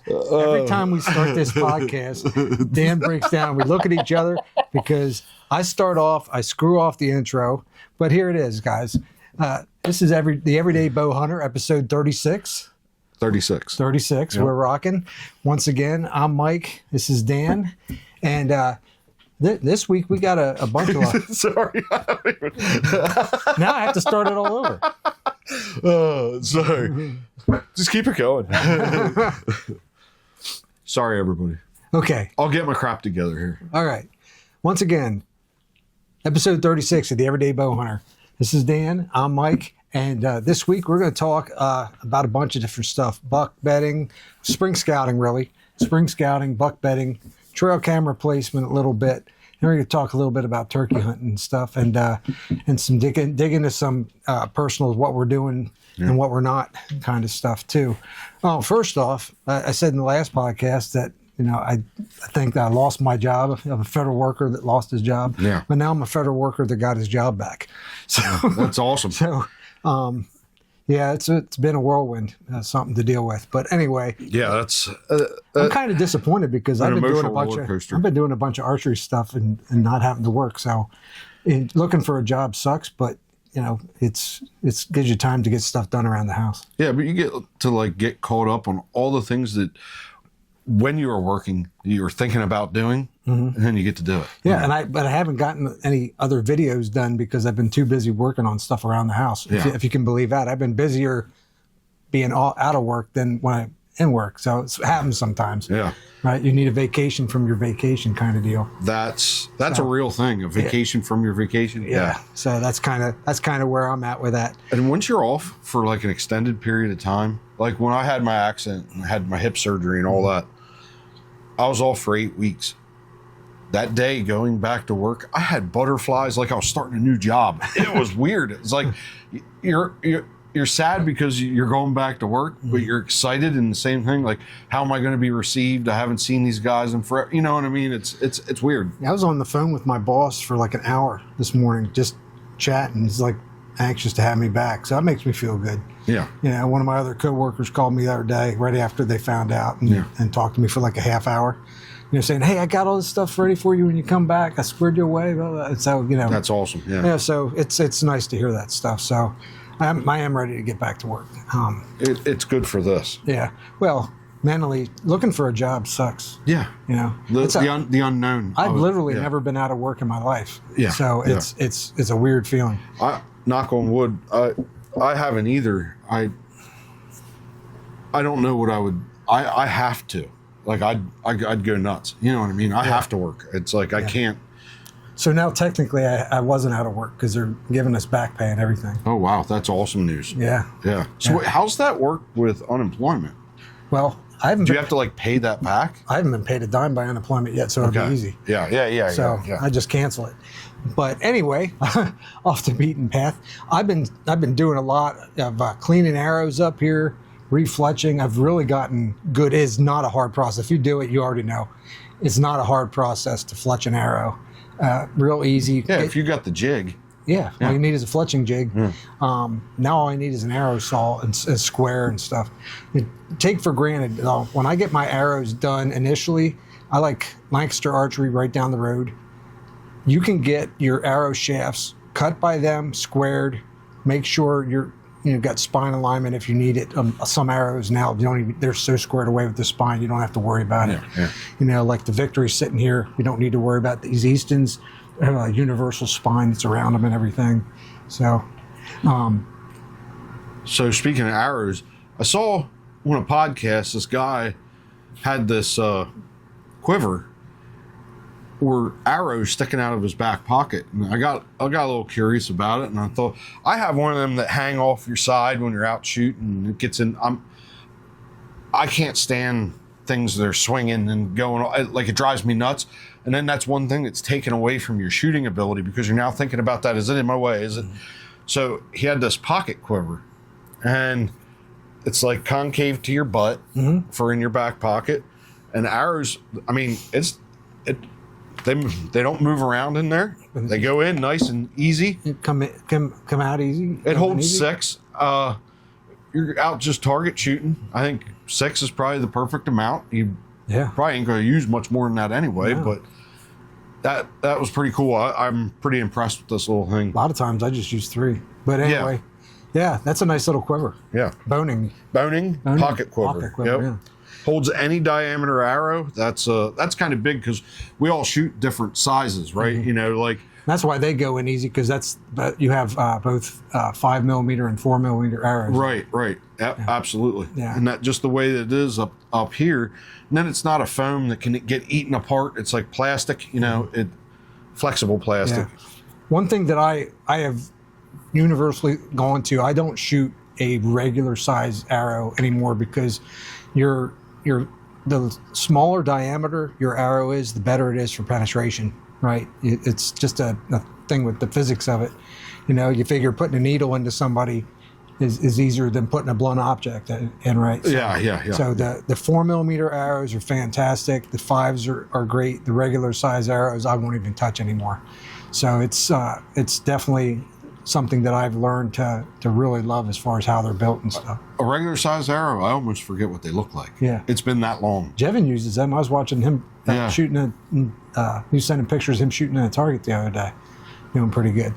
Every time we start this podcast, Dan breaks down. We look at each other because I screw off the intro, but here it is, guys. This is the Everyday Bow Hunter, episode 36. 36. 36. Yep. We're rocking. Once again, I'm Mike. This is Dan. And this week we got a bunch of... Sorry. Now I have to start it all over. Oh, sorry. Just keep it going. Sorry, everybody. Okay. I'll get my crap together here. All right. Once again, episode 36 of the Everday Bow Hunter. This is Dan. I'm Mike. And this week we're going to talk about a bunch of different stuff. Buck bedding, spring scouting, really. Spring scouting, buck bedding, trail camera placement a little bit. And we're going to talk a little bit about turkey hunting and stuff, and some dig into some personal, what we're doing and what we're not kind of stuff too. First off, I said in the last podcast that, you know, I think that I lost my job. I'm a federal worker that lost his job. Yeah. But now I'm a federal worker that got his job back. So that's awesome. So, yeah, it's been a whirlwind, something to deal with. But anyway, yeah, that's. I'm kind of disappointed because I've been doing a bunch of archery stuff and not having to work. So, looking for a job sucks, but you know, it's gives you time to get stuff done around the house. Yeah, but you get to get caught up on all the things that when you were working, you were thinking about doing, and then you get to do it. Yeah, but I haven't gotten any other videos done because I've been too busy working on stuff around the house. Yeah. If you can believe that, I've been busier being out of work than when I'm in work. So it happens sometimes. Yeah. Right. You need a vacation from your vacation kind of deal. That's a real thing. A vacation from your vacation. Yeah. So that's kind of where I'm at with that. And once you're off for an extended period of time, like when I had my accident and I had my hip surgery and all that, I was off for 8 weeks. That day going back to work, I had butterflies like I was starting a new job. It was weird. It's like you're sad because you're going back to work, but you're excited in the same thing. Like, how am I going to be received? I haven't seen these guys in forever. You know what I mean? It's weird. I was on the phone with my boss for an hour this morning, just chatting. He's anxious to have me back, so that makes me feel good. Yeah. You know, one of my other coworkers called me the other day, right after they found out, and talked to me for a half hour. You know, saying, "Hey, I got all this stuff ready for you when you come back. I squared you away." Blah, blah. And so, you know, that's awesome. Yeah. Yeah. So it's nice to hear that stuff. So I am ready to get back to work. It's good for this. Yeah. Well, mentally, looking for a job sucks. Yeah. You know, the unknown. I've literally never been out of work in my life. Yeah. So it's a weird feeling. Knock on wood. I haven't either. I don't know what I would. I have to. I'd go nuts. You know what I mean? I have to work. It's I can't. So now technically I wasn't out of work because they're giving us back pay and everything. Oh, wow. That's awesome news. Yeah. Yeah. So wait, how's that work with unemployment? Well, do you have to pay that back? I haven't been paid a dime by unemployment yet, so it'll be easy. Yeah. So I just cancel it. But anyway, off the beaten path. I've been doing a lot of cleaning arrows up here, refletching. I've really gotten good. It's not a hard process. If you do it, you already know. It's not a hard process to fletch an arrow. Real easy. Yeah, if you got the jig. Yeah, all you need is a fletching jig. Now all I need is an arrow saw and a square and stuff. Take for granted, when I get my arrows done initially, I like Lancaster Archery right down the road. You can get your arrow shafts cut by them, squared. Make sure you've got spine alignment if you need it. Some arrows now they're so squared away with the spine you don't have to worry about it. Yeah. You know, like the Victory sitting here, you don't need to worry about these Eastons. A universal spine that's around them and everything. So, so speaking of arrows, I saw on a podcast this guy had this quiver or arrows sticking out of his back pocket, and I got a little curious about it, and I thought I have one of them that hang off your side when you're out shooting. It gets in. I can't stand things that are swinging and going it drives me nuts. And then that's one thing that's taken away from your shooting ability because you're now thinking about that. Is it in my way? Is it? So he had this pocket quiver, and it's concave to your butt for in your back pocket. And arrows, I mean, they don't move around in there. They go in nice and easy. Come out easy. It holds 6. you're out just target shooting. I think 6 is probably the perfect amount. You Yeah. probably ain't going to use much more than that anyway, No. but that was pretty cool. I'm pretty impressed with this little thing. A lot of times I just use 3. But anyway, yeah, that's a nice little quiver. Yeah. Boning. Boning, pocket quiver. Yeah. Holds any diameter arrow. That's kind of big because we all shoot different sizes, right? Mm-hmm. You know, like That's why they go in easy, because you have both 5mm and 4mm arrows. right. Absolutely. Yeah. And that just the way that it is up here. And then it's not a foam that can get eaten apart. It's like plastic, you know, flexible plastic. Yeah. One thing that I have universally gone to, I don't shoot a regular size arrow anymore, because the smaller diameter your arrow is, the better it is for penetration, right? It's just a thing with the physics of it. You know, you figure putting a needle into somebody is easier than putting a blunt object in, right? So, Yeah. So the 4mm arrows are fantastic. The 5s are great. The regular size arrows I won't even touch anymore. So it's definitely something that I've learned to really love as far as how they're built and stuff. A regular size arrow, I almost forget what they look like. Yeah. It's been that long. Jevin uses them. I was watching him shooting he was sending pictures of him shooting at a target the other day. Doing pretty good.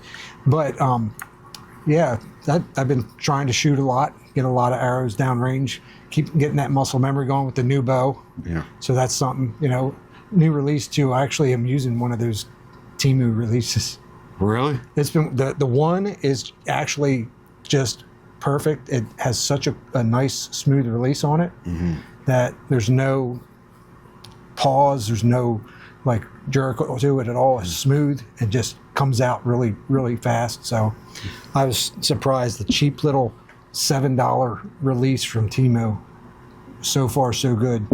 But I've been trying to shoot a lot, get a lot of arrows downrange, keep getting that muscle memory going with the new bow. Yeah. So that's something, new release too. I actually am using one of those Temu releases. Really? It's been the one is actually just perfect. It has such a nice smooth release on it that there's no pause, there's no like jerk to it at all. It's smooth and just comes out really, really fast. So I was surprised. The cheap little $7 release from Temu, so far so good.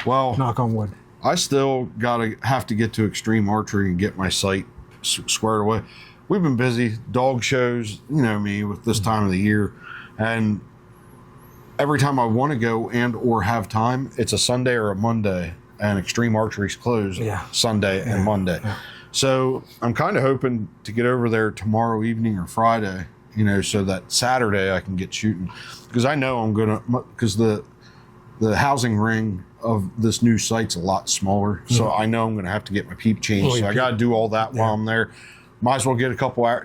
Well, Knock on wood. I still have to get to Extreme Archery and get my sight squared away. We've been busy, dog shows, you know me, with this time of the year, and every time I want to go and or have time, it's a Sunday or a Monday, and Extreme Archery's closed Sunday and Monday. Yeah. So I'm kind of hoping to get over there tomorrow evening or Friday, so that Saturday I can get shooting, because I know I'm gonna, because the housing ring of this new site's a lot smaller, so I know I'm going to have to get my peep changed. So I got to do all that while I'm there. Might as well get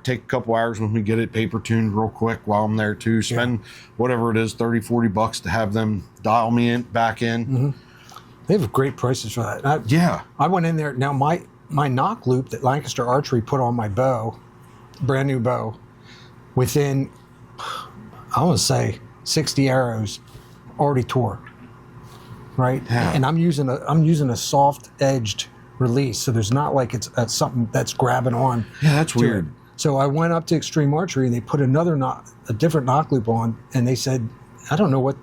take a couple hours when we get it paper tuned real quick while I'm there too. Spend whatever it is, $30-$40 to have them dial me back in. They have great prices for that. I went in there. Now my knock loop that Lancaster Archery put on my bow, brand new bow, within I want to say 60 arrows, already tore. Right, and I'm using a soft edged release, so there's not like it's something that's grabbing on. Yeah, that's weird. So I went up to Extreme Archery and they put a different knock loop on, and they said, I don't know what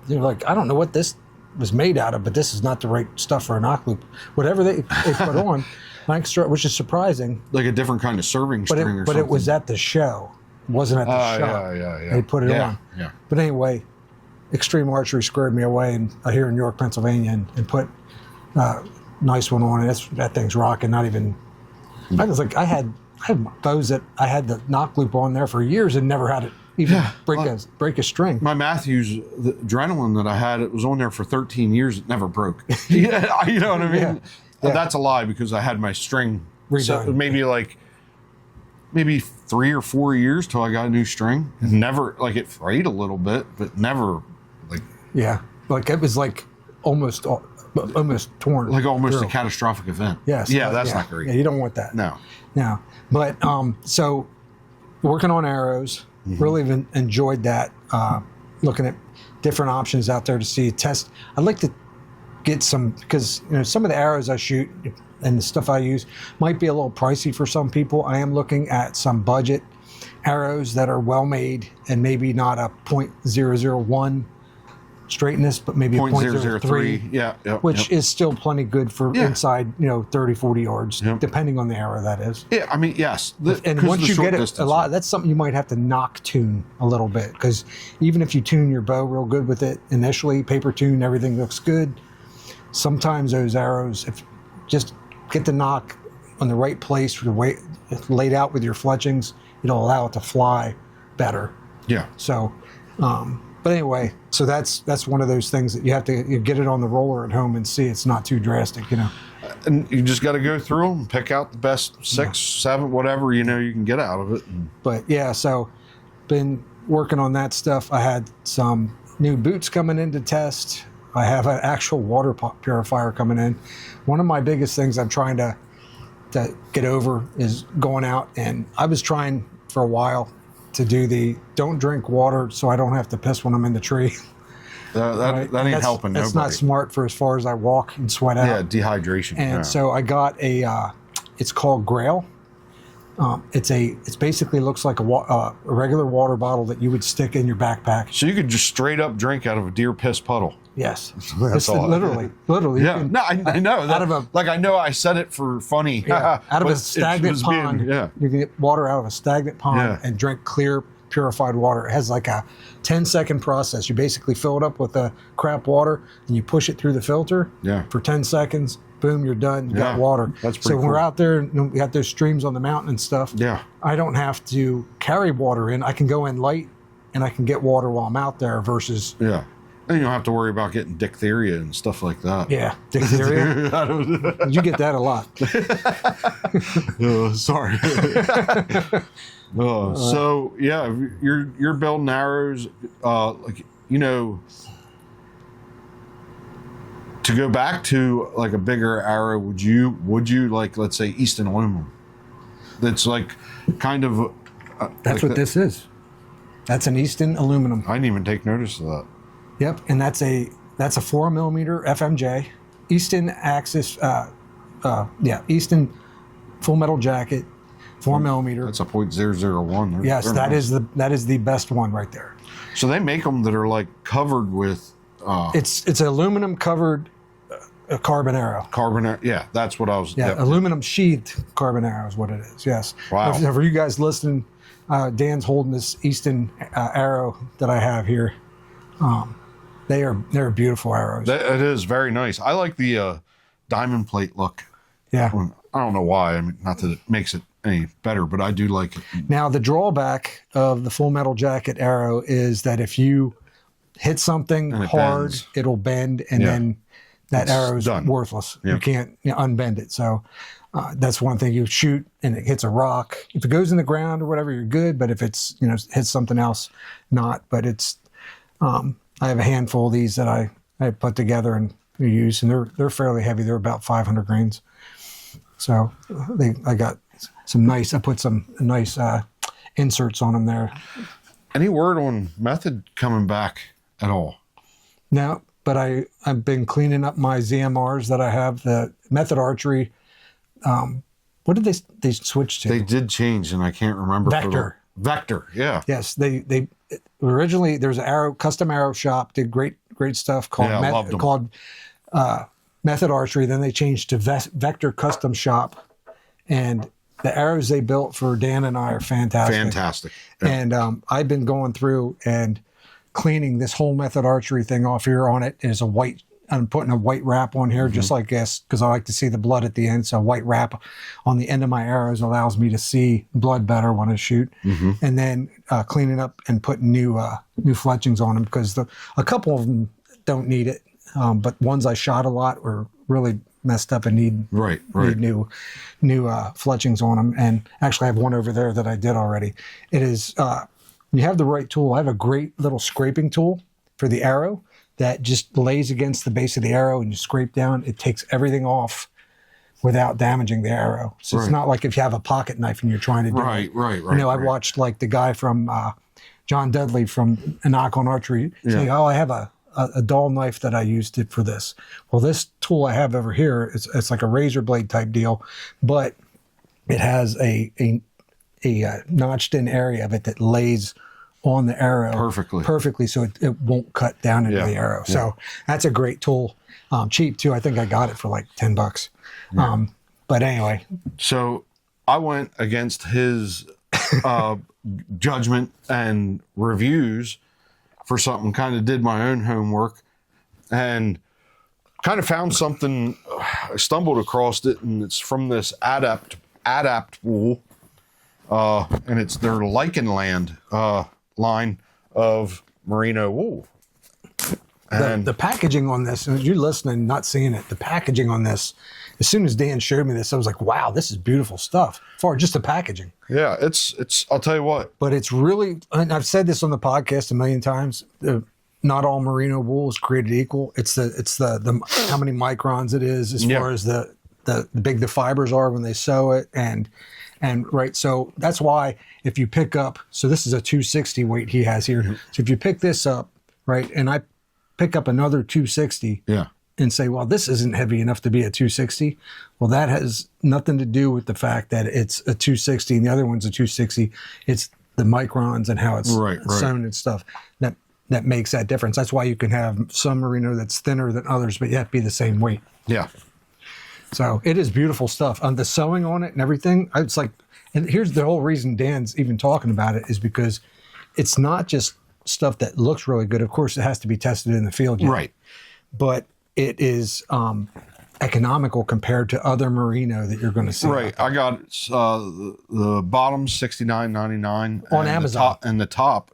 this was made out of, but this is not the right stuff for a knock loop. Whatever they put on, which is surprising. Like a different kind of serving string or something. But it was at the show, it wasn't at the show. Yeah. They put it on. Yeah. But anyway, Extreme Archery squared me away here in York, Pennsylvania, and put a nice one on it. That thing's rocking. Not even. I was like, I had bows that I had the knock loop on there for years and never had it even break a string. My Matthews, the Adrenaline that I had, it was on there for 13 years. It never broke. Yeah, you know what I mean? Yeah. That's a lie, because I had my string redone. So maybe 3 or 4 years till I got a new string. And never, like, it frayed a little bit, but never. Yeah, like it was like almost torn. Like almost through. a catastrophic event. Yes. Yeah, that's not great. Yeah, you don't want that. No. But so working on arrows, really enjoyed that. Looking at different options out there to see test. I'd like to get some, because some of the arrows I shoot and the stuff I use might be a little pricey for some people. I am looking at some budget arrows that are well made and maybe not a .001 straightness, but maybe a .003, which is still plenty good for inside, 30, 40 yards, depending on the arrow that is. Yeah, I mean, yes. And once you get it a lot, that's something you might have to knock tune a little bit, because even if you tune your bow real good with it initially, paper tune, everything looks good. Sometimes those arrows, if just get the knock on the right place, for the way laid out with your fletchings, it'll allow it to fly better. Yeah. So, But anyway, so that's one of those things that you have to get it on the roller at home and see it's not too drastic, you know. And you just got to go through them, pick out the best 6, 7, whatever you know you can get out of it. But yeah, so been working on that stuff. I had some new boots coming in to test. I have an actual water purifier coming in. One of my biggest things I'm trying to get over is going out, and I was trying for a while to do the don't drink water so I don't have to piss when I'm in the tree. That ain't helping That's nobody. not smart for as far as I walk and sweat out. Yeah, dehydration. And so I got it's called Grail. It's basically looks like a regular water bottle that you would stick in your backpack. So you could just straight up drink out of a deer piss puddle. Yes, That's all. literally. Yeah, You can- no, I know. out of a- like I know I said it for funny. out of but a stagnant was being- pond. yeah. You can get water out of a stagnant pond Yeah. and drink clear, purified water. It has like a 10-second process. You basically fill it up with the crap water and you push it through the filter Yeah. for 10 seconds. Boom, you're done. You got Yeah, water. that's so pretty when we're cool. out there and we got those streams on the mountain and stuff, Yeah. I don't have to carry water in. I can go in light and I can get water while I'm out there versus, Yeah. And you don't have to worry about getting diphtheria and stuff like that. yeah, diphtheria. I don't, You get that a lot. sorry. So yeah, you're building arrows, like you know, to go back to like a bigger arrow. Would you like, let's say, Easton aluminum? That's like kind of. That's like what this is. That's an Easton aluminum. I didn't even take notice of that. Yep, and that's a 4mm FMJ, Easton Axis, Easton Full Metal Jacket, 4mm. That's a .001. Yes, They're that nice. is the best one right there. So they make them that are like covered with It's aluminum covered carbon arrow. carbon. Yeah, that's what I was. Yeah, yep. aluminum sheathed carbon arrow is what it is. Yes. Wow. For you guys listening, Dan's holding this Easton arrow that I have here. They're beautiful arrows. It is very nice. I like the diamond plate look. Yeah. I don't know why. I mean, not that it makes it any better, but I do like it. Now, the drawback of the Full Metal Jacket arrow is that if you hit something And it hard, bends. it'll bend, and Yeah. then that It's arrow is done. worthless. Yeah. You can't unbend it. So that's one thing. You shoot and it hits a rock. If it goes in the ground or whatever, you're good. But if it's hits something else, not. But it's I have a handful of these that I put together and use, and they're fairly heavy. They're about 500 grains. So I got some nice. I put some nice inserts on them there. Any word on method coming back at all? No, but I've been cleaning up my ZMRs that I have. The Method Archery. What did they switch to? They did change, and I can't remember. Vector. Vector, yeah. Yes, they originally there's an custom arrow shop did great stuff called Yeah, I loved 'em. Method Archery. Then they changed to Vector Custom Shop, and the arrows they built for Dan and I are fantastic. Fantastic. Yeah. And I've been going through and cleaning this whole Method Archery thing off here. On it is a white. I'm putting a white wrap on here, just like this, because I like to see the blood at the end. So a white wrap on the end of my arrows allows me to see blood better when I shoot. And then cleaning up and putting new fletchings on them, because a couple of them don't need it, but ones I shot a lot were really messed up and need Right. new fletchings on them. And actually, I have one over there that I did already. It is you have the right tool. I have a great little scraping tool for the arrow that just lays against the base of the arrow and you scrape down. It takes everything off without damaging the arrow. So it's Right. not like if you have a pocket knife and you're trying to do it. Right. I watched like the guy from John Dudley from Knock on Archery say, "Oh, I have a dull knife that I used it for this." Well, this tool I have over here, it's like a razor blade type deal, but it has a notched in area of it that lays on the arrow perfectly, so it won't cut down into the arrow. So that's a great tool. Cheap too. I think I got it for like $10. But anyway, So I went against his judgment and reviews for something, kind of did my own homework and kind of found something. I stumbled across it, and it's from this adapt wool, and it's their Lichen Land line of merino wool. The packaging on this, and you're listening, not seeing it, the packaging on this, as soon as Dan showed me this, I was like, wow, this is beautiful stuff for just the packaging. Yeah, it's I'll tell you what. But it's really, and I've said this on the podcast a million times, not all merino wool is created equal. It's the how many microns it is as far as the big the fibers are when they sew it. And right, so that's why if you pick up, so this is a 260 weight he has here. Mm-hmm. So if you pick this up, right, and I pick up another 260 and say, well, this isn't heavy enough to be a 260. Well, that has nothing to do with the fact that it's a 260 and the other one's a 260. It's the microns and how it's sewn and stuff that makes that difference. That's why you can have some merino that's thinner than others, but yet be the same weight. Yeah. So it is beautiful stuff. The sewing on it and everything, it's like, and here's the whole reason Dan's even talking about it is because it's not just stuff that looks really good. Of course, it has to be tested in the field yet. Right. But it is economical compared to other merino that you're going to see. Right. I got the bottom $69.99 on Amazon. The top,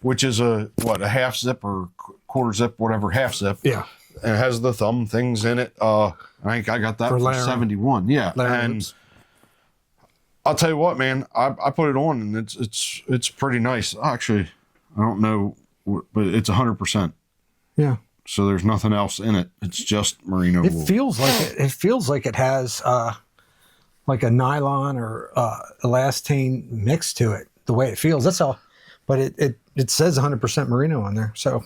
which is a half zip or quarter zip, whatever, half zip. Yeah. And it has the thumb things in it. I think I got that for $71. Yeah. And I'll tell you what, man, I put it on and it's pretty nice. Actually, I don't know, but it's 100%. Yeah. So there's nothing else in it. It's just merino wool. It feels like it has like a nylon or elastane mix to it. The way it feels, that's all. But it says 100% merino on there. So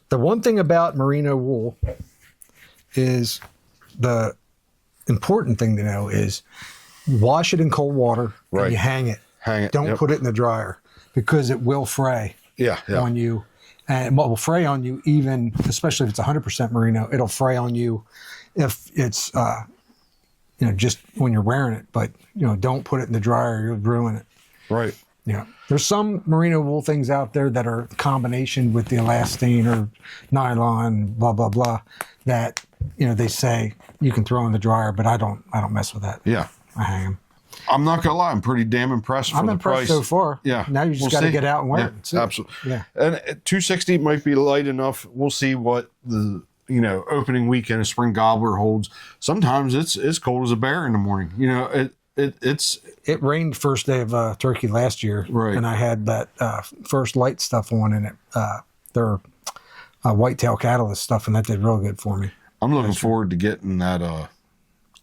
the one thing about merino wool is the important thing to know is wash it in cold water and you hang it. Don't put it in the dryer because it will fray. On you, and what will fray on you, even especially if it's 100% merino, it'll fray on you if it's just when you're wearing it. But don't put it in the dryer; you'll ruin it. Right. Yeah. There's some merino wool things out there that are combination with the elastane or nylon, blah blah blah, that they say you can throw in the dryer, but I don't mess with that. Yeah. I hang them. I'm not gonna lie, I'm pretty damn impressed for the price so far. Yeah. Now you just got to get out and wear it. Absolutely. Yeah. And 260 might be light enough. We'll see what the opening weekend of spring gobbler holds. Sometimes it's as cold as a bear in the morning. It rained first day of turkey last year, right? And I had that first light stuff on in it. Their whitetail catalyst stuff, and that did real good for me. I'm looking forward to getting that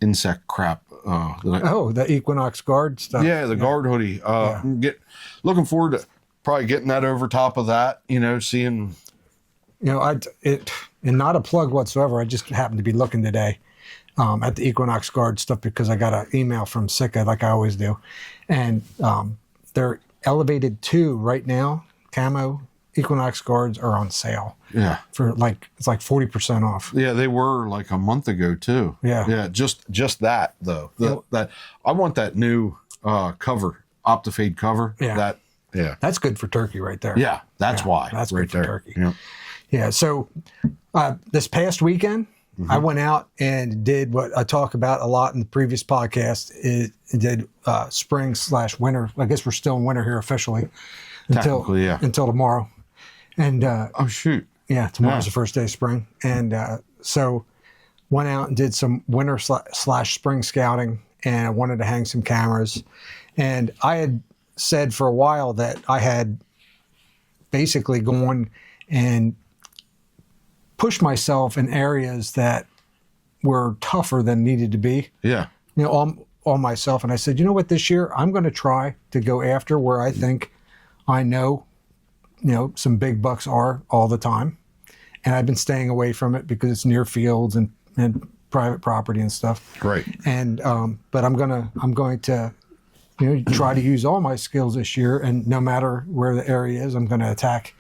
insect crap. The Equinox guard stuff. Yeah, the guard hoodie. Looking forward to probably getting that over top of that. Seeing. And not a plug whatsoever. I just happened to be looking today at the Equinox guard stuff because I got an email from Sika like I always do, and they're elevated 2 right now. Camo Equinox guards are on sale. Yeah, for it's like 40% off. Yeah, they were like a month ago too. Yeah. Just that though. That I want that new cover, Optifade cover. Yeah, that's good for turkey right there. Yeah, that's why. That's right good for there. Turkey. Yeah. Yeah. So this past weekend, I went out and did what I talk about a lot in the previous podcast. It did spring/winter. I guess we're still in winter here officially until tomorrow. And oh shoot. Yeah, tomorrow's the first day of spring. And so went out and did some winter slash spring scouting, and I wanted to hang some cameras. And I had said for a while that I had basically gone and pushed myself in areas that were tougher than needed to be. Yeah. On myself. And I said, you know what, this year I'm going to try to go after where I think I know some big bucks are all the time. And I've been staying away from it because it's near fields and private property and stuff. Right. And but I'm going to try to use all my skills this year, and no matter where the area is, I'm going to attack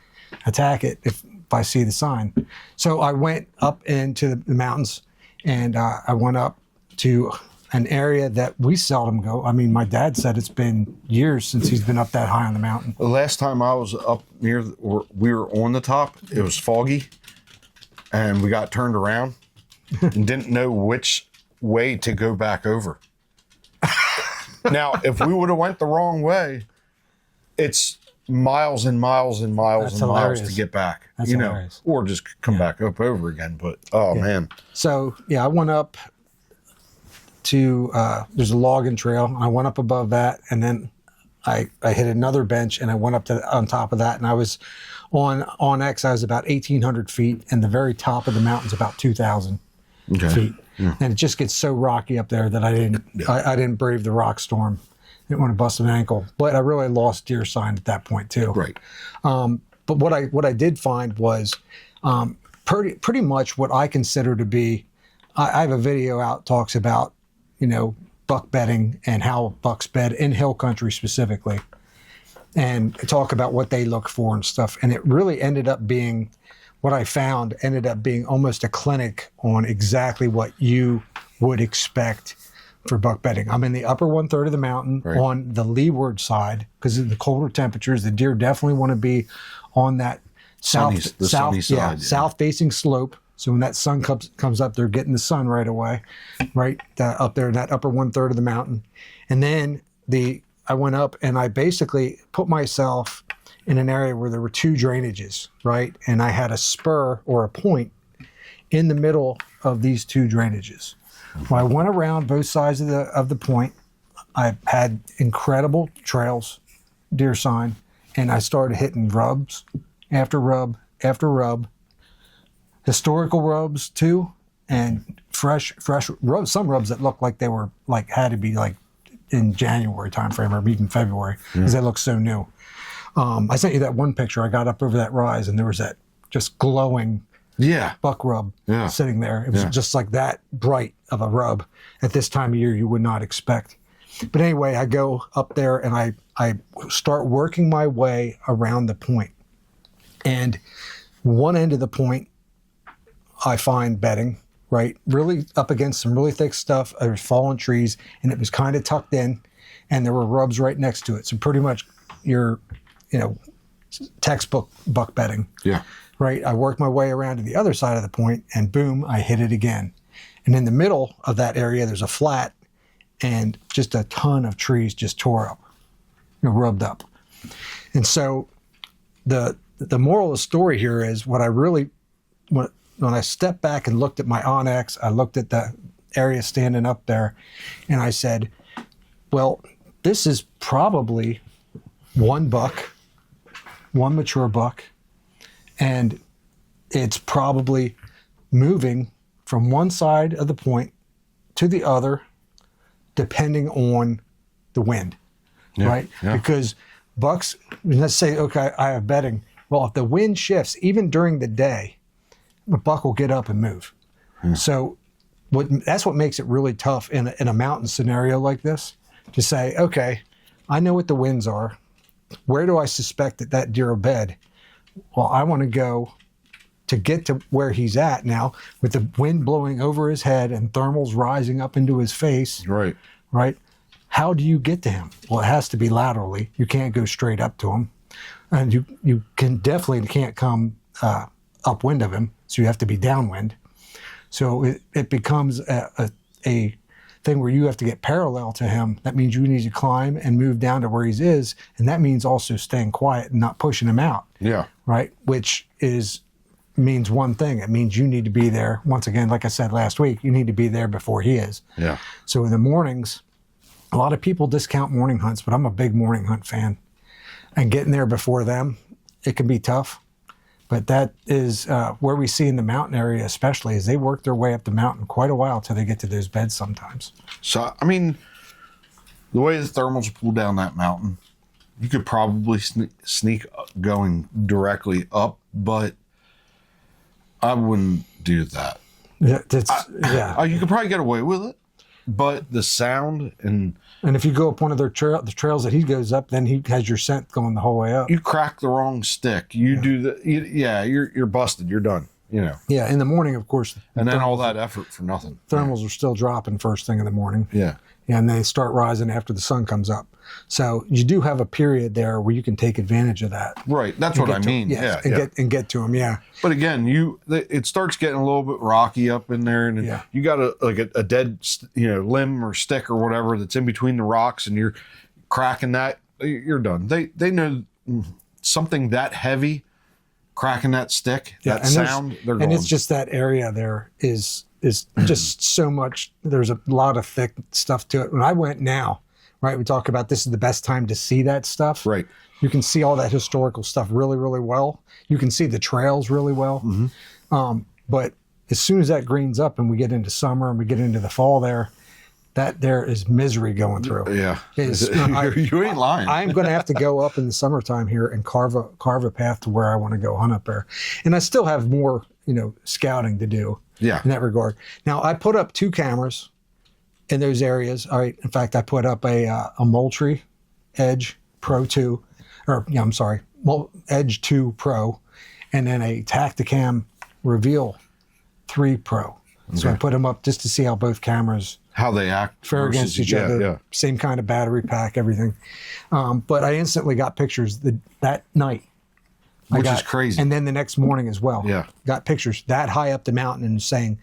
it if I see the sign. So I went up into the mountains, and I went up to an area that we seldom go. I mean, my dad said it's been years since he's been up that high on the mountain. The last time I was up near, we were on the top, it was foggy, and we got turned around and didn't know which way to go back over. Now, if we would have went the wrong way, it's miles and miles and miles That's and hilarious. miles to get back. That's hilarious. Or just come back up over again. But man, So yeah, I went up to there's a logging trail. I went up above that, and then I hit another bench, and I went up to on top of that, and I was on X. I was about 1,800 feet, and the very top of the mountain's about 2,000 feet, and it just gets so rocky up there that I didn't brave the rock storm. I didn't want to bust an ankle, but I really lost deer sign at that point too. right. But what I did find was pretty much what I consider to be. I have a video out talks about buck bedding and how bucks bed in hill country specifically, and talk about what they look for and stuff. And it really ended up being what I found ended up being almost a clinic on exactly what you would expect for buck bedding. I'm in the upper 1/3 of the mountain on the leeward side because of the colder temperatures. The deer definitely want to be on that sunny side, south facing slope. So when that sun comes up, they're getting the sun right away, right up there in that upper 1/3 of the mountain. And then I went up and I basically put myself in an area where there were 2 drainages, right? And I had a spur or a point in the middle of these 2 drainages. When I went around both sides of the point, I had incredible trails, deer sign, and I started hitting rubs after rub after rub. Historical rubs too, and fresh rubs. Some rubs that looked like they were had to be in January timeframe or even February because they look so new. I sent you that one picture. I got up over that rise and there was that just glowing buck rub sitting there. It was just like that bright of a rub at this time of year you would not expect. But anyway, I go up there and I start working my way around the point. And one end of the point, I find bedding, right? Really up against some really thick stuff. There's fallen trees, and it was kind of tucked in, and there were rubs right next to it. So pretty much your, textbook buck bedding. Yeah. Right? I worked my way around to the other side of the point, and boom, I hit it again. And in the middle of that area, there's a flat, and just a ton of trees just tore up, rubbed up. And so the moral of the story here is when I stepped back and looked at my Onyx, I looked at the area standing up there, and I said, well, this is probably one buck, one mature buck, and it's probably moving from one side of the point to the other, depending on the wind, right? Yeah. Because bucks, let's say, okay, I have bedding. Well, if the wind shifts, even during the day, the buck will get up and move. So that's what makes it really tough in a mountain scenario like this, to say, okay, I know what the winds are. Where do I suspect that deer will bed? Well, I want to go to get to where he's at now with the wind blowing over his head and thermals rising up into his face. Right. Right? How do you get to him? Well, it has to be laterally. You can't go straight up to him. And you definitely can't come upwind of him, so you have to be downwind. So it becomes a thing where you have to get parallel to him. That means you need to climb and move down to where he is, and that means also staying quiet and not pushing him out. Yeah. Right? Which means one thing. It means you need to be there. Once again, like I said last week, you need to be there before he is. Yeah. So in the mornings, a lot of people discount morning hunts, but I'm a big morning hunt fan. And getting there before them, it can be tough. But that is where we see in the mountain area especially, is they work their way up the mountain quite a while till they get to those beds sometimes. So, I mean, the way the thermals pull down that mountain, you could probably sneak going directly up, but I wouldn't do that. Yeah, you could probably get away with it, but the sound and if you go up one of the trails that he goes up, then he has your scent going the whole way up. You crack the wrong stick. You're busted. You're done. Yeah, in the morning, of course. And then all that effort for nothing. Thermals are still dropping first thing in the morning. Yeah. And they start rising after the sun comes up. So you do have a period there where you can take advantage of that. Right. That's what I mean. Yes, get to them. Yeah. But again, it starts getting a little bit rocky up in there, and you got a dead limb or stick or whatever that's in between the rocks, and you're cracking that. You're done. They know something that heavy cracking that stick, that sound, they're going. And it's just that area there is just so much. There's a lot of thick stuff to it. When I went now, right, we talk about this is the best time to see that stuff. Right. You can see all that historical stuff really, really well. You can see the trails really well. But as soon as that greens up and we get into summer and we get into the fall there is misery going through. Yeah. You ain't lying. I'm going to have to go up in the summertime here and carve a path to where I want to go hunt up there. And I still have more, scouting to do in that regard. Now, I put up 2 cameras in those areas. All right. In fact, I put up a Moultrie Edge Pro 2, Edge 2 Pro, and then a Tacticam Reveal 3 Pro. Okay. So I put them up just to see how both cameras how they act fare against each other. Yeah. Same kind of battery pack, everything. But I instantly got pictures that night. Which is crazy. And then the next morning as well. Yeah. Got pictures that high up the mountain and saying,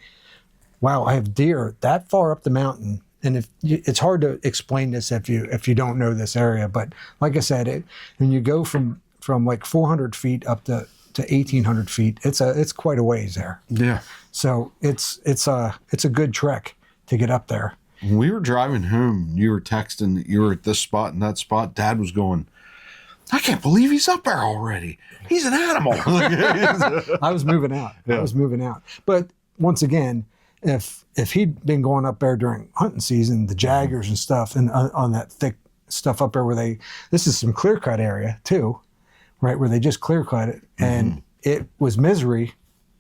wow, I have deer that far up the mountain. And it's hard to explain this if you don't know this area. But like I said, when you go from like 400 feet up to 1,800 feet, it's quite a ways there. Yeah. So it's a good trek to get up there. When we were driving home, you were texting that you were at this spot and that spot. Dad was going, I can't believe he's up there already. He's an animal. I was moving out. Yeah. I was moving out. But once again, if he'd been going up there during hunting season, the jaggers and stuff, and on that thick stuff up there this is some clear cut area too, right, where they just clear cut it. And it was misery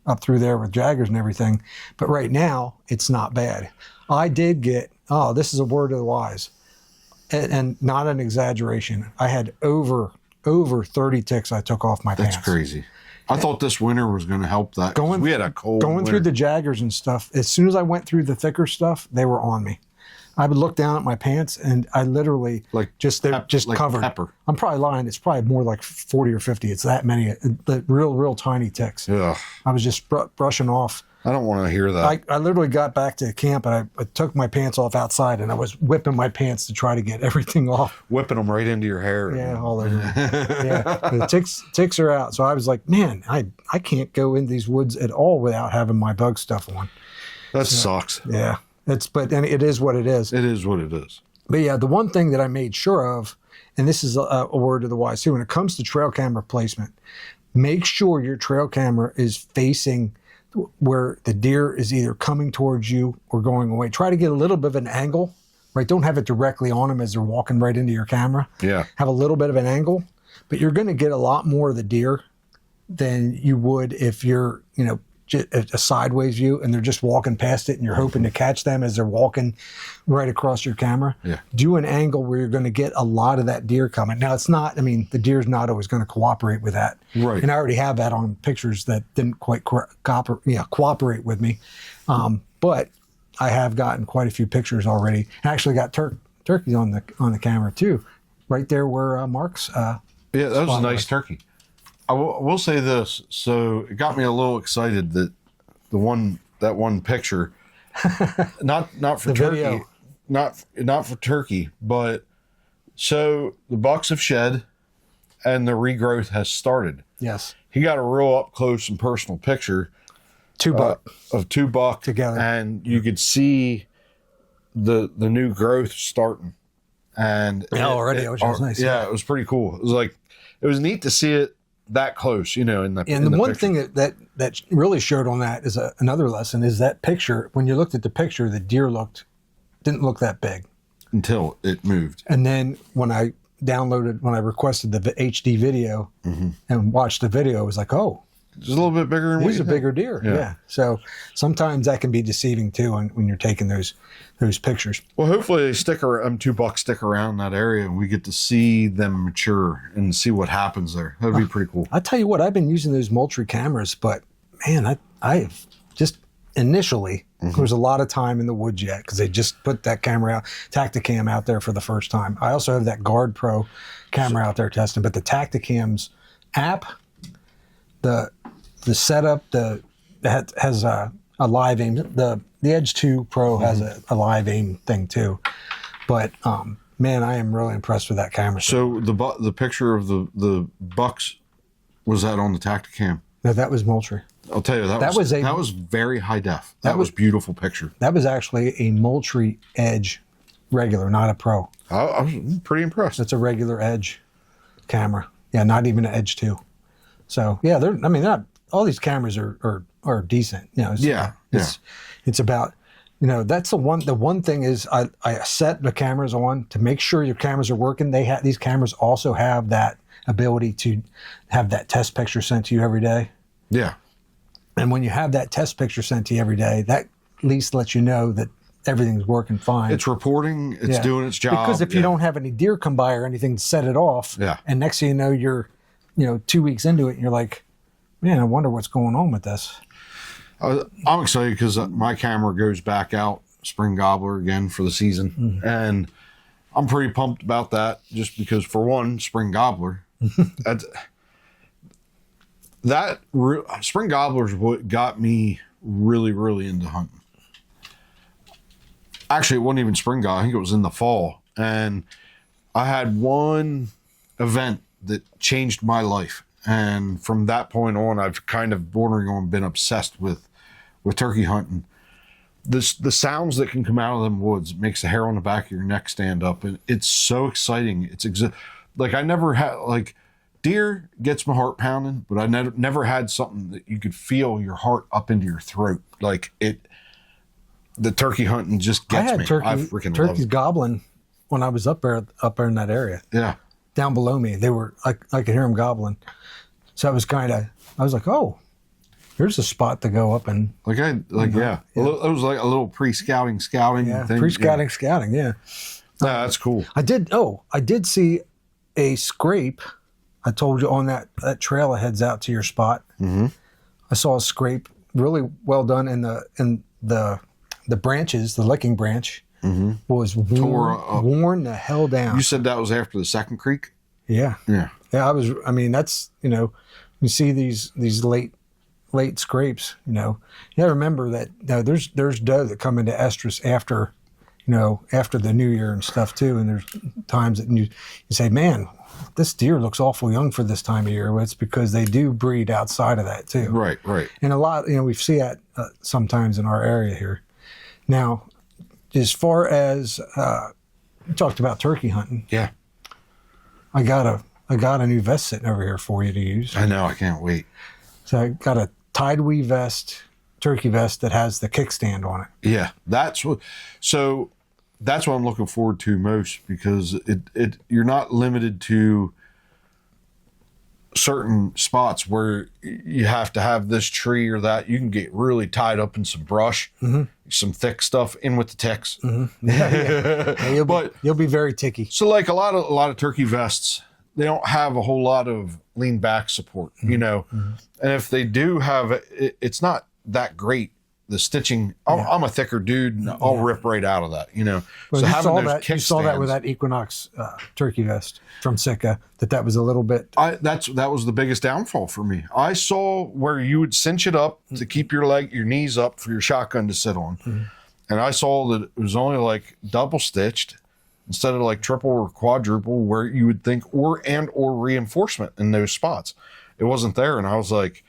up through there with jaggers and everything. But right now, it's not bad. I did get, this is a word of the wise, and not an exaggeration. I had over 30 ticks I took off my pants. That's crazy. I thought this winter was going to help that. We had a cold Going winter. through the jaggers and stuff, as soon as I went through the thicker stuff, they were on me. I would look down at my pants and I literally just covered. Pepper. I'm probably lying. It's probably more like 40 or 50. It's that many, the real tiny ticks. Yeah. I was just brushing off. I don't want to hear that. I literally got back to camp and I took my pants off outside and I was whipping my pants to try to get everything off. Whipping them right into your hair. Yeah, all over. Yeah, the ticks are out. So I was like, man, I can't go in these woods at all without having my bug stuff on. That sucks. Yeah, but it is what it is. It is what it is. But yeah, the one thing that I made sure of, and this is a word of the wise too, when it comes to trail camera placement, make sure your trail camera is facing where the deer is either coming towards you or going away. Try to get a little bit of an angle, right? Don't have it directly on them as they're walking right into your camera. Yeah. Have a little bit of an angle, but you're going to get a lot more of the deer than you would if you're, a sideways view and they're just walking past it and you're hoping to catch them as they're walking right across your camera. Yeah. Do an angle where you're going to get a lot of that deer coming. Now the deer's not always going to cooperate with that. Right. And I already have that on pictures that didn't quite cooperate with me. But I have gotten quite a few pictures already. I actually got turkeys on the camera too, right there where Mark's. Yeah, that was a nice turkey. I will say this. So it got me a little excited that that one picture, not for the turkey, video. not for turkey, but so the bucks have shed and the regrowth has started. Yes. He got a real up close and personal picture. 2 buck of 2 buck together, and you could see the new growth starting. And already, which was nice. Yeah, it was pretty cool. It was neat to see it that close, in the and the one picture. thing that really showed on that is another lesson is that picture. When you looked at the picture, the deer didn't look that big until it moved. And then when I requested the HD video and watched the video, it was like, oh, it's a little bit bigger than these are bigger deer. Yeah. So sometimes that can be deceiving too when you're taking those pictures. Well, hopefully they 2 bucks stick around that area and we get to see them mature and see what happens there. That'd be pretty cool. I tell you what, I've been using those Moultrie cameras, but man, I've just initially there was a lot of time in the woods yet because they just put that camera out, Tacticam out there for the first time. I also have that Guard Pro camera out there testing, but the Tacticam's app, the setup, has a live aim. The Edge 2 Pro has a live aim thing too, but man, I am really impressed with that camera. So the picture of the bucks, was that on the Tacticam? No, that was Moultrie. I'll tell you, that was very high def. That was beautiful picture. That was actually a Moultrie Edge regular, not a Pro. I was pretty impressed. It's a regular Edge camera. Yeah, not even an Edge 2. So yeah, they're not all these cameras are decent. You know, it's about, you know, that's the one thing is I set the cameras on to make sure your cameras are working. These cameras also have that ability to have that test picture sent to you every day. Yeah. And when you have that test picture sent to you every day, that at least lets you know that everything's working fine. It's reporting, it's doing its job. Because if you don't have any deer come by or anything to set it off, and next thing you know, you're, 2 weeks into it, and you're like, man, I wonder what's going on with this. I'm excited because my camera goes back out spring gobbler again for the season, and I'm pretty pumped about that. Just because, for one, spring gobbler, spring gobbler is what got me really, really into hunting. Actually, it wasn't even spring gobbler. I think it was in the fall, and I had one event that changed my life. And from that point on, I've kind of bordering on been obsessed with turkey hunting. The sounds that can come out of them woods makes the hair on the back of your neck stand up, and it's so exciting. It's like I never had, like, deer gets my heart pounding, but I never had something that you could feel your heart up into your throat. Like it, the turkey hunting just gets me. I freaking love turkeys it. gobbling when I was up there in that area. Yeah, down below me, I could hear them gobbling. So I was like, oh, here's a spot to go up and it was like a little pre-scouting thing. Scouting, yeah. That's cool. I did see a scrape. I told you on that trail that heads out to your spot. Mm-hmm. I saw a scrape, really well done, in the branches. The licking branch was worn the hell down. You said that was after the second creek? Yeah. Yeah. Yeah, that's, you see these late scrapes, you gotta remember that there's doe that come into estrus after the new year and stuff too. And there's times that you say, man, this deer looks awful young for this time of year. Well, it's because they do breed outside of that too. Right. And a lot, we see that sometimes in our area here. Now, as far as we talked about turkey hunting. Yeah. I got a new vest sitting over here for you to use. I know, I can't wait. So I got a tied weave vest, turkey vest that has the kickstand on it. Yeah, that's what I'm looking forward to most, because you're not limited to certain spots where you have to have this tree or that. You can get really tied up in some brush, some thick stuff in with the ticks. Yeah, you'll be very ticky. So like a lot of turkey vests, they don't have a whole lot of lean back support, and if they do have it, it's not that great. The stitching, I'm a thicker dude, and I'll rip right out of that, Well, so having those kickstands, you saw that with that Equinox turkey vest from Sitka, that was a little bit. That was the biggest downfall for me. I saw where you would cinch it up to keep your knees up for your shotgun to sit on, and I saw that it was only like double stitched instead of like triple or quadruple, where you would think or reinforcement in those spots. It wasn't there, and I was like,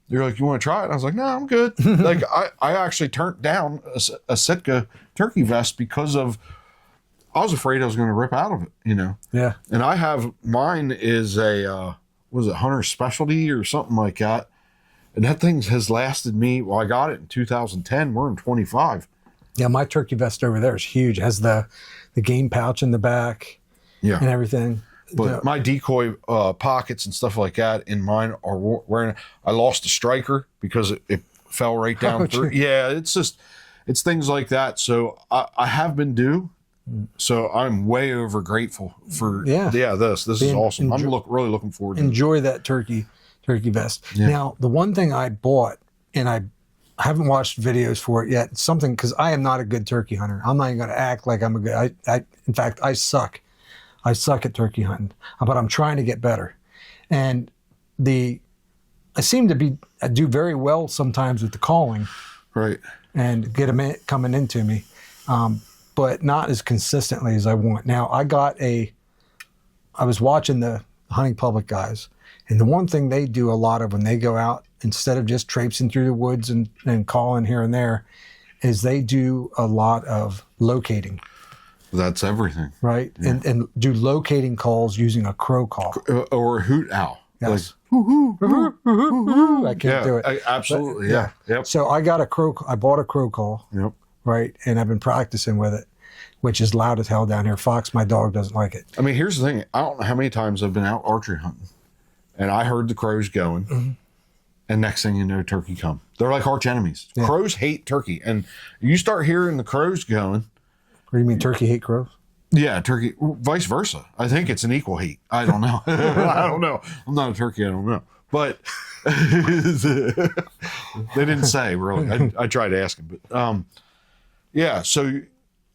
you're like, you want to try it? And I was like, no, I'm good. Like I actually turned down a Sitka turkey vest because I was afraid I was going to rip out of it, Yeah. And I have, mine is a, was it Hunter Specialty or something like that? And that thing has lasted me, I got it in 2010. We're in 25. Yeah, my turkey vest over there is huge. It has the game pouch in the back and everything. But my decoy pockets and stuff like that in mine are wearing. I lost a striker because it fell right down through. Yeah, it's things like that. So I have been due. So I'm way over grateful for this is awesome. I'm really looking forward to it. Enjoy that turkey vest. Yeah. Now, the one thing I bought, and I haven't watched videos for it yet, something, because I am not a good turkey hunter. I'm not even going to act like I'm a good. In fact, I suck. I suck at turkey hunting, but I'm trying to get better. And I seem to do very well sometimes with the calling, right? And get them coming into me. but not as consistently as I want. Now, I was watching the hunting public guys, and the one thing they do a lot of when they go out, instead of just traipsing through the woods and calling here and there, is they do a lot of locating. That's everything. Right? Yeah. And do locating calls using a crow call. Or a hoot owl. Yes. I can't do it. Absolutely. But, yeah. Yep. So I bought a crow call. Yep. Right. And I've been practicing with it, which is loud as hell down here. Fox, my dog, doesn't like it. I mean, here's the thing. I don't know how many times I've been out archery hunting and I heard the crows going. Mm-hmm. And next thing you know, turkey come. They're like arch enemies. Yeah. Crows hate turkey. And you start hearing the crows going. What do you mean, turkey hate crows? Yeah, turkey, vice versa. I think it's an equal hate. I don't know. I don't know. I'm not a turkey. I don't know. But they didn't say, really. I tried asking. But yeah, so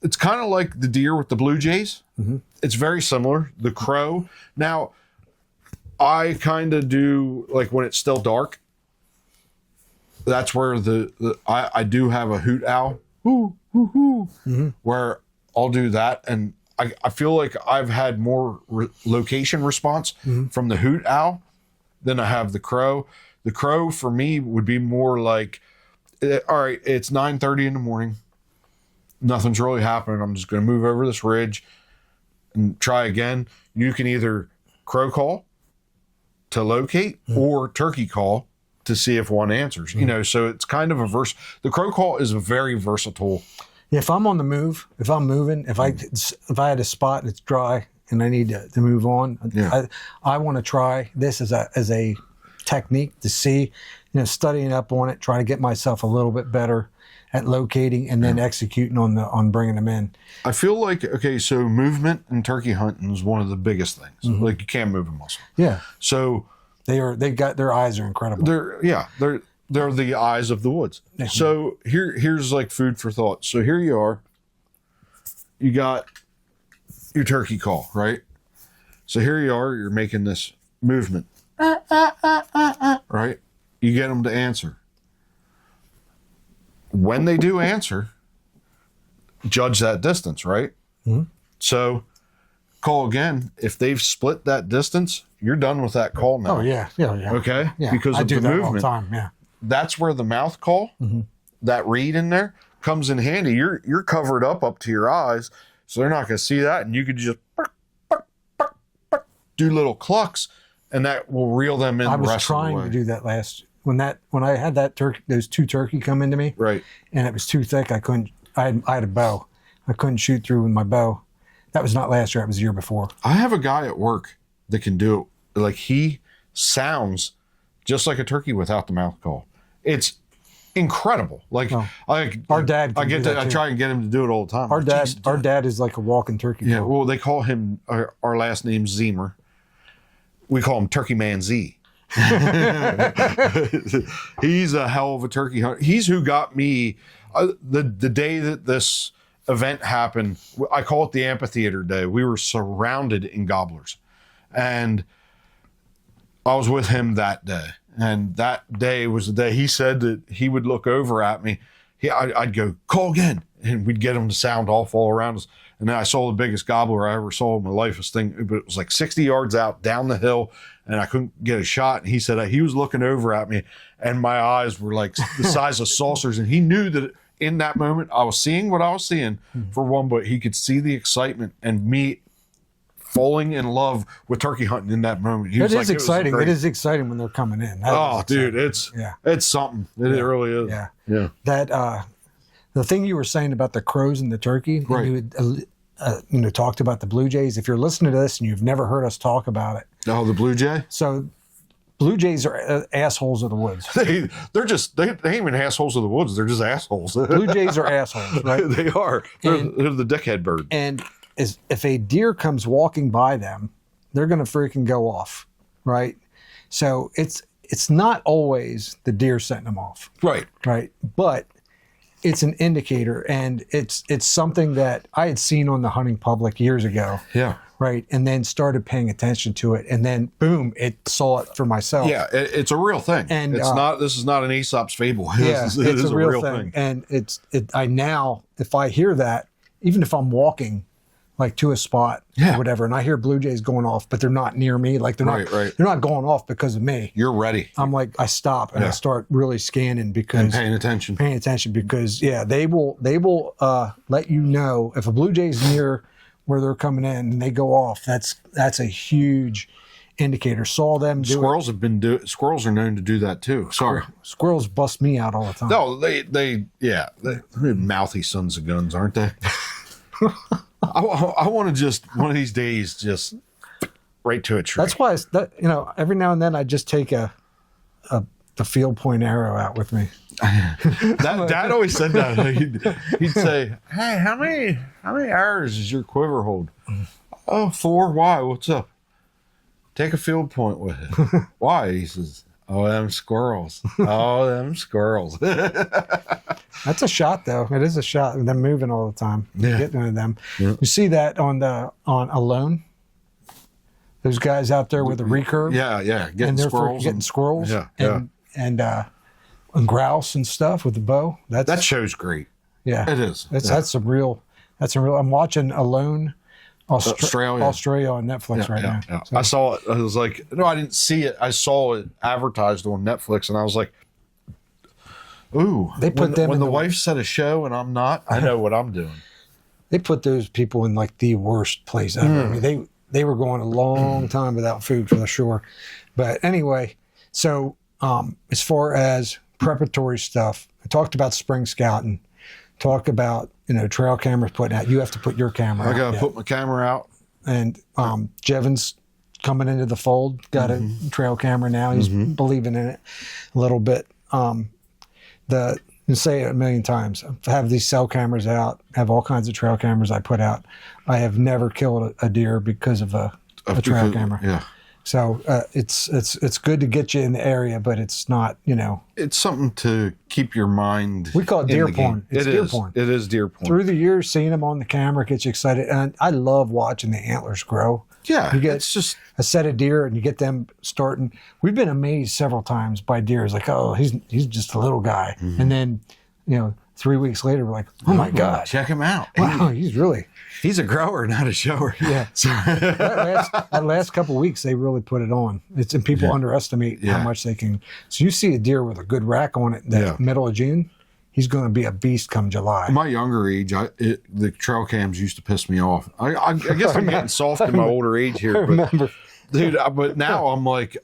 it's kind of like the deer with the blue jays. Mm-hmm. It's very similar. The crow. Now, I kind of do, like when it's still dark, that's where I do have a hoot owl, mm-hmm. where I'll do that. And I feel like I've had more location response mm-hmm. from the hoot owl than I have the crow. The crow for me would be more like, all right, it's 9:30 in the morning. Nothing's really happening. I'm just going to move over this ridge and try again. You can either crow call to locate mm-hmm. or turkey call to see if one answers, mm-hmm. you know, so it's kind of the crow call is a very versatile. If I'm on the move, if I'm moving, if I had a spot and it's dry and I need to move on, yeah. I want to try this as a technique to see, studying up on it, trying to get myself a little bit better at locating and then executing on bringing them in. I feel like, okay, so movement in turkey hunting is one of the biggest things. Mm-hmm. Like you can't move a muscle. Yeah. So their eyes are incredible. They're the eyes of the woods. Mm-hmm. So here's like food for thought. So here you are. You got your turkey call, right? So here you are. You're making this movement, right? You get them to answer. When they do answer, judge that distance, right? Mm-hmm. So call again. If they've split that distance, you're done with that call now. Oh, yeah. Okay? Yeah. Because of the movement. All the time, yeah. That's where the mouth call, mm-hmm. that read in there, comes in handy. You're covered up to your eyes, so they're not going to see that, and you could just do little clucks, and that will reel them in. I was trying to do that when I had those two turkey come into me, right, and it was too thick. I couldn't. I had a bow. I couldn't shoot through with my bow. That was not last year. It was the year before. I have a guy at work that can do it. Like he sounds just like a turkey without the mouth call. It's incredible. Like our dad. I try and get him to do it all the time. Our dad is like a walking turkey. Yeah. Well, they call him our last name Zemer. We call him Turkey Man Z. He's a hell of a turkey hunter. He's who got me the day that this event happened. I call it the amphitheater day. We were surrounded in gobblers, and I was with him that day. And that day was the day he said that he would look over at me. I'd go, call again. And we'd get him to sound off all around us. And then I saw the biggest gobbler I ever saw in my life. But it was like 60 yards out down the hill, and I couldn't get a shot. And he said he was looking over at me, and my eyes were like the size of saucers. And he knew that in that moment I was seeing what I was seeing, for one, but he could see the excitement and me falling in love with turkey hunting in that moment. It is exciting. It is exciting when they're coming in. Dude, it's something. It really is. Yeah. That the thing you were saying about the crows and the turkey, right. And you had, talked about the blue jays. If you're listening to this and you've never heard us talk about it, the blue jay. So, blue jays are assholes of the woods. They ain't even assholes of the woods. They're just assholes. Blue jays are assholes, right? They are. They're the dickhead bird. And if a deer comes walking by them, they're going to freaking go off, right? So it's not always the deer setting them off, right? But it's an indicator, and it's something that I had seen on the hunting public years ago. Yeah. Right. And then started paying attention to it, and then boom, it saw it for myself. Yeah, it's a real thing. And this is not an Aesop's fable. Yeah, it's a real thing. And I now, if I hear that, even if I'm walking like to a spot Yeah. or whatever, and I hear blue jays going off, but they're not near me. Like they're not, Right. they're not going off because of me. You're ready. I'm like, I stop and I start really scanning because And paying attention. because they will let you know if a blue jay's near where they're coming in and they go off. That's a huge indicator. Saw them do Squirrels have been squirrels are known to do that too. Sorry. Squirrels bust me out all the time. No, they're mouthy sons of guns, aren't they? I want to just one of these days just right to a tree. That's why every now and then I just take the field point arrow out with me. Dad always said that. He'd say, "Hey, how many arrows does your quiver hold?" Oh, 4. Why? What's up? Take a field point with it. Why? He says, "Oh, them squirrels. Oh, them squirrels." That's a shot, though. It is a shot. Them moving all the time. Yeah. Getting into them. Yeah. You see that on Alone? Those guys out there with the recurve. Yeah. Getting And they're squirrels. getting squirrels. Yeah. And grouse and stuff with the bow. That show's great. Yeah. It is. That's some real. I'm watching Alone. Australia on Netflix now. now. So. I saw it. I was like, no, I didn't see it. I saw it advertised on Netflix, and I was like, ooh. They put them when in the the- wife said a show and I'm not. I know what I'm doing. They put those people in like the worst place ever. I mean, they were going a long time without food for the sure. But anyway, so as far as preparatory stuff, I talked about spring scouting, talked about trail cameras putting out. You have to put your camera out. I gotta put my camera out. And Jevon's coming into the fold, got a trail camera now. He's believing in it a little bit. And say it a million times, I have these cell cameras out, have all kinds of trail cameras I put out. I have never killed a deer because of a trail camera. Yeah. So it's good to get you in the area, but it's not, It's something to keep your mind. We call it in deer the game. porn. It's deer porn. It is deer porn. Through the years, seeing them on the camera gets you excited. And I love watching the antlers grow. Yeah. You get It's just a set of deer and you get them starting. We've been amazed several times by deer. It's like, oh, he's just a little guy. And then, 3 weeks later, we're like, oh my God. check him out. Wow, He's a grower, not a shower. Yeah. that last couple of weeks, they really put it on. And people underestimate how much they can. So you see a deer with a good rack on it that middle of June, he's going to be a beast come July. My younger age, the trail cams used to piss me off. I guess I'm getting soft in my older age here. But, dude, but now I'm like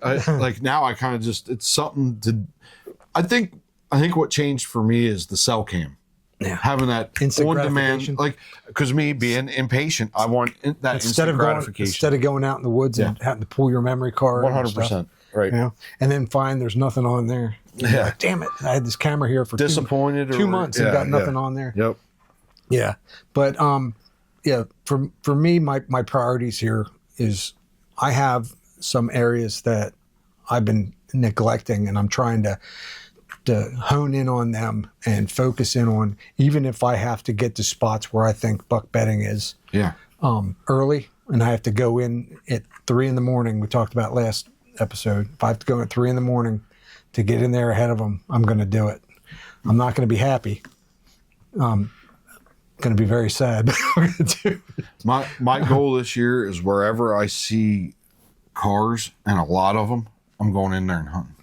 now I kind of just, it's something to, I think what changed for me is the cell cam. Yeah. Having that Instant on gratification. demand, because me being impatient, I want that instant gratification. Instead of going out in the woods and having to pull your memory card. 100%. Right. And then find there's nothing on there. Yeah. Like, damn it. I had this camera here for Disappointed two months and got nothing on there. Yep. Yeah. But for me, my priorities here is I have some areas that I've been neglecting and I'm trying to hone in on them and focus in on, even if I have to get to spots where I think buck bedding is early and I have to go in at 3 a.m. We talked about last episode. If I have to go at 3 a.m. to get in there ahead of them, I'm going to do it. I'm not going to be happy. I'm going to be very sad, but I'm going to do it. My goal this year is wherever I see cars, and a lot of them, I'm going in there and hunting.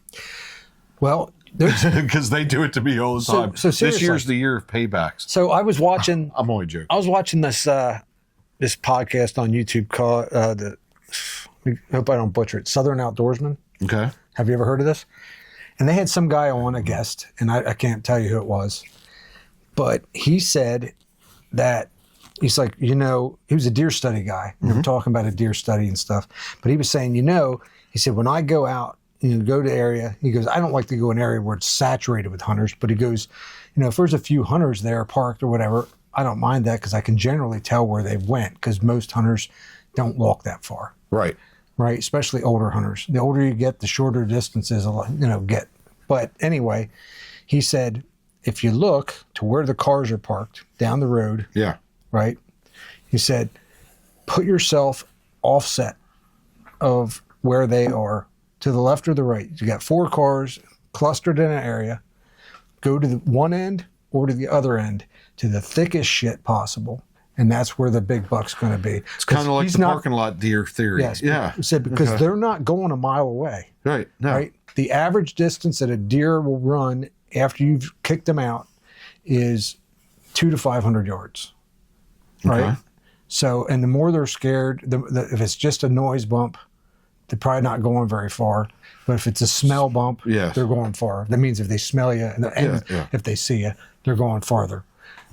Well, because they do it to me all the time. So this year's the year of paybacks. So I was watching. I'm only joking. I was watching this podcast on YouTube called I hope I don't butcher it. Southern Outdoorsman. Okay. Have you ever heard of this? And they had some guy on, a guest, and I can't tell you who it was, but he said that he's like, he was a deer study guy. We were talking about a deer study and stuff, but he was saying, he said, when I go out, go to area, he goes, I don't like to go in an area where it's saturated with hunters, but he goes, if there's a few hunters there parked or whatever, I don't mind that because I can generally tell where they went because most hunters don't walk that far. Right. Right. Especially older hunters. The older you get, the shorter distances, get. But anyway, he said, if you look to where the cars are parked down the road. Yeah. Right. He said, put yourself offset of where they are. To the left or the right. You got 4 cars clustered in an area. Go to the one end or to the other end to the thickest shit possible and that's where the big buck's going to be. It's kind of like the parking lot deer theory. Yes, yeah. Because they're not going a mile away. Right. No. Right. The average distance that a deer will run after you've kicked them out is 200 to 500 yards. Right. Okay. So, and the more they're scared, if it's just a noise bump, they're probably not going very far. But if it's a smell bump, Yes. they're going far. That means if they smell you and if they see you, they're going farther.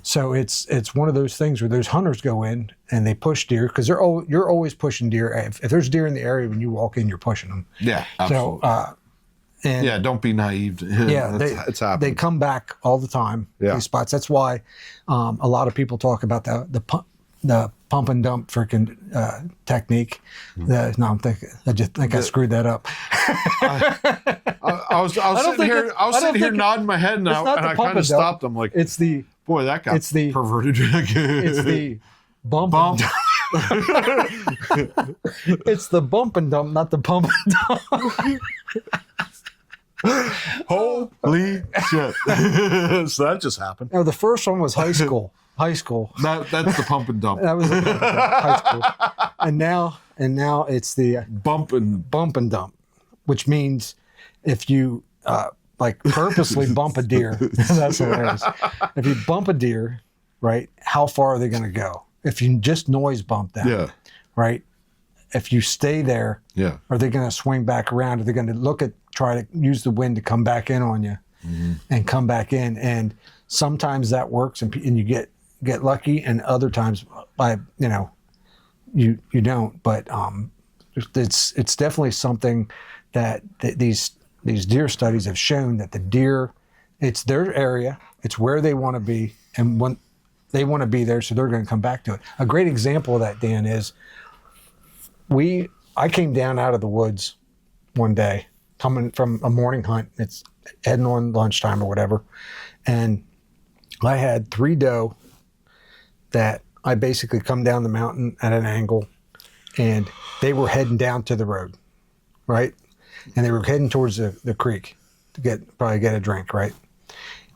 So it's one of those things where those hunters go in and they push deer because you're always pushing deer. If there's deer in the area when you walk in, you're pushing them. Yeah, absolutely. So, don't be naive. It's happening. They come back all the time. Yeah. These spots. That's why a lot of people talk about the pump and dump freaking technique. I just think I screwed that up. I was sitting here nodding my head, and I kind of stopped. I'm like, it's the boy, that got perverted. It's the bump. And dump. It's the bump and dump, not the pump and dump. Holy shit! So that just happened. No, the first one was high school. High school. That's the pump and dump. That was the pump and dump, high school. And now it's the bump and dump, which means if you purposely bump a deer, that's hilarious. If you bump a deer, right, how far are they going to go? If you just noise bump them, right? If you stay there, are they going to swing back around? Are they going to try to use the wind to come back in on you and come back in? And sometimes that works and you get lucky, and other times you don't. But it's definitely something that these deer studies have shown that the deer, it's their area, it's where they want to be, and when they want to be there, so they're going to come back to it. A great example of that, Dan, is I came down out of the woods one day, coming from a morning hunt. It's heading on lunchtime or whatever, and I had 3 doe that I basically come down the mountain at an angle, and they were heading down to the road, right? And they were heading towards the creek to probably get a drink, right?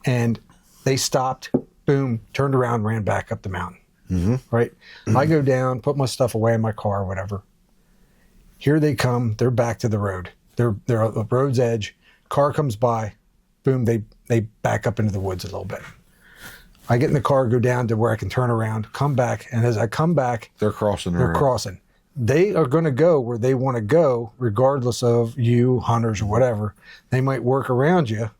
And they stopped, boom, turned around, ran back up the mountain, right? I go down, put my stuff away in my car, whatever. Here they come. They're back to the road. They're at the road's edge. Car comes by, boom, they back up into the woods a little bit. I get in the car, go down to where I can turn around, come back, and as I come back, they're crossing. Crossing. They are going to go where they want to go, regardless of you, hunters, or whatever. They might work around you,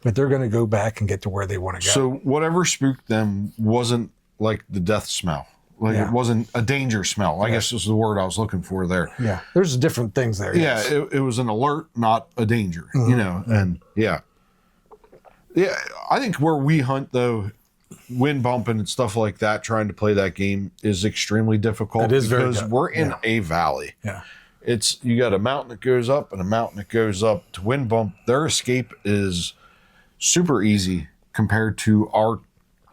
but they're going to go back and get to where they want to go. So whatever spooked them wasn't like the death smell. It wasn't a danger smell. I guess this is the word I was looking for there. Yeah, there's different things there. Yeah, it was an alert, not a danger, and yeah. I think where we hunt, though, wind bumping and stuff like that, trying to play that game is extremely difficult. It is because we're in a valley. Yeah. You got a mountain that goes up and a mountain that goes up. To wind bump, their escape is super easy compared to our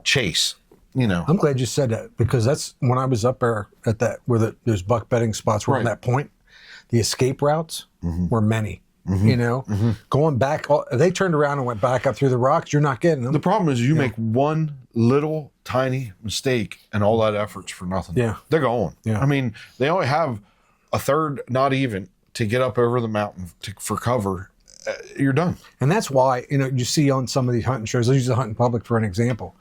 chase. I'm glad you said that, because that's when I was up there at that where those buck bedding spots were on that point. The escape routes were many. Going back, they turned around and went back up through the rocks. You're not getting them. The problem is you make one little tiny mistake and all that effort's for nothing. Yeah. They're going. Yeah. I mean, they only have a third, not even, to get up over the mountain for cover. You're done. And that's why, you see on some of these hunting shows, I'll use the Hunting Public for an example.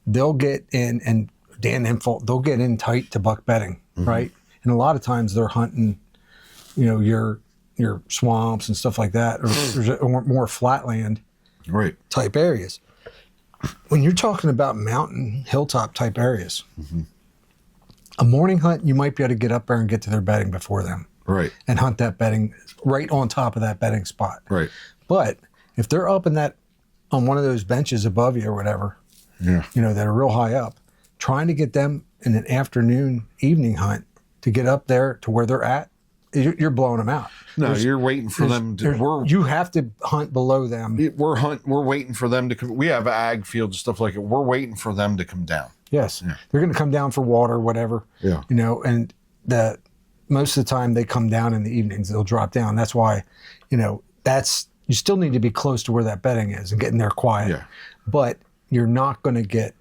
They'll get in, and Dan Infalt, they'll get in tight to buck bedding, right? And a lot of times they're hunting, your swamps and stuff like that, or more flatland type areas. When you're talking about mountain, hilltop type areas, a morning hunt, you might be able to get up there and get to their bedding before them. Right. And hunt that bedding right on top of that bedding spot. Right. But if they're up on one of those benches above you or whatever, that are real high up, trying to get them in an afternoon, evening hunt to get up there to where they're at, you're blowing them out. No, you're waiting for them to. You have to hunt below them. We're waiting for them to come. We have ag fields and stuff like it. We're waiting for them to come down. Yes, they're going to come down for water, whatever. Yeah, and most of the time they come down in the evenings. They'll drop down. That's why, you still need to be close to where that bedding is and getting there quiet. Yeah, but you're not going to get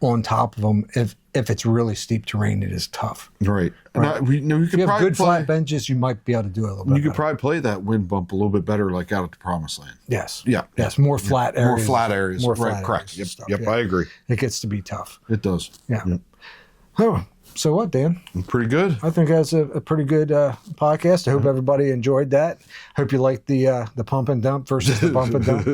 on top of them if it's really steep terrain. It is tough. Right. Right. Now, you If could you have probably good flat benches, you might be able to do it a little bit. You could better. probably play that wind bump a little bit better, like out at the promised land. Yes. Yeah. Yes. More flat areas. More flat areas. More right. flat Correct. areas Yep. and Yep. stuff, I agree. It gets to be tough. It does. Yeah. Yep. Oh, so what, Dan? Pretty good. I think that's a pretty good podcast. I hope everybody enjoyed that. Hope you liked the pump and dump versus the bump and dump.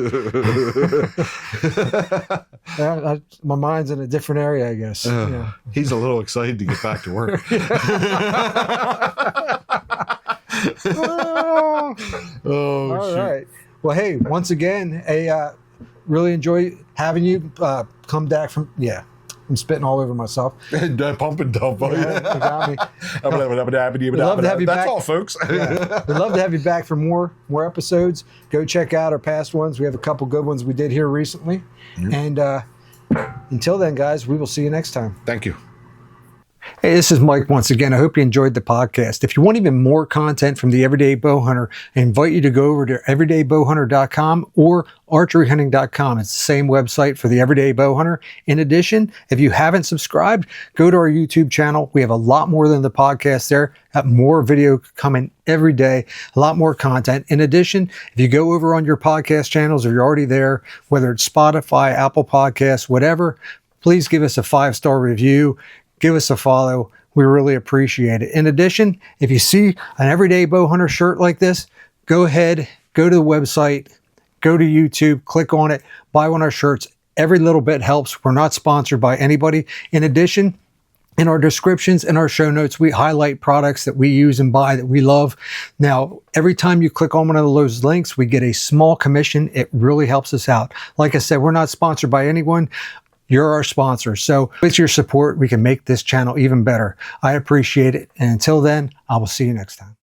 My mind's in a different area, I guess. Yeah. He's a little excited to get back to work. Oh, All shoot. right. Well, hey, once again, really enjoy having you come back from, I'm spitting all over myself. Pump and dump. Yeah, you got me. We'd love to have you That's back. all, folks. Yeah. We'd love to have you back for more episodes. Go check out our past ones. We have a couple good ones we did here recently. And until then, guys, we will see you next time. Thank you. Hey, this is Mike once again. I hope you enjoyed the podcast. If you want even more content from the Everyday Bow Hunter, I invite you to go over to everydaybowhunter.com or archeryhunting.com. It's the same website for the Everyday Bow Hunter. In addition, if you haven't subscribed, go to our YouTube channel. We have a lot more than the podcast there. Have more video coming every day, a lot more content. In addition, if you go over on your podcast channels, if you're already there, whether it's Spotify, Apple Podcasts, whatever, please give us a 5-star review. Give us a follow. We really appreciate it. In addition, if you see an Everyday Bow Hunter shirt like this, go ahead, go to the website, go to YouTube, click on it, buy one of our shirts. Every little bit helps. We're not sponsored by anybody. In addition, in our descriptions and our show notes, we highlight products that we use and buy that we love. Now, every time you click on one of those links, we get a small commission. It really helps us out. Like I said, we're not sponsored by anyone. You're our sponsor. So with your support, we can make this channel even better. I appreciate it. And until then, I will see you next time.